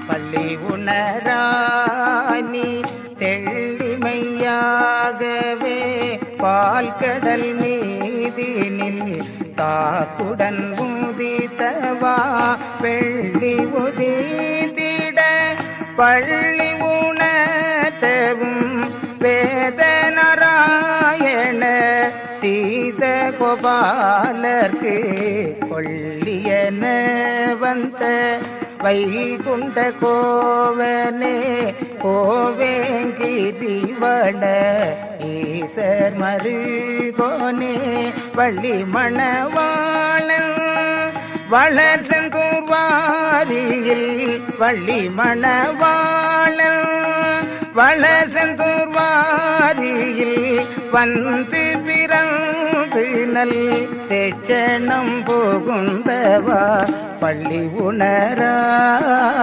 பள்ளி உணராணி தெள்ளிமையாகவே பால் கடல் மீதினில் தாக்குடன் உதித்தவா வெள்ளி உதித்திட பள்ளி உணர்த்தவும் வேதநாராயண சீத கோபாலர்க்கு கொள்ளியன வந்த வைகுண்ட கோவனே கோவேங்கிரிவள ஈசர் மருகோனே வள்ளி மணவாளன் வளர் செந்தூர்வாரியில் வள்ளி மணவாளன் வளர் செந்தூர்வாரியில் வந்து பிறந்து நல் தேச்சனம் புகுந்தவா பள்ளி உணராய்.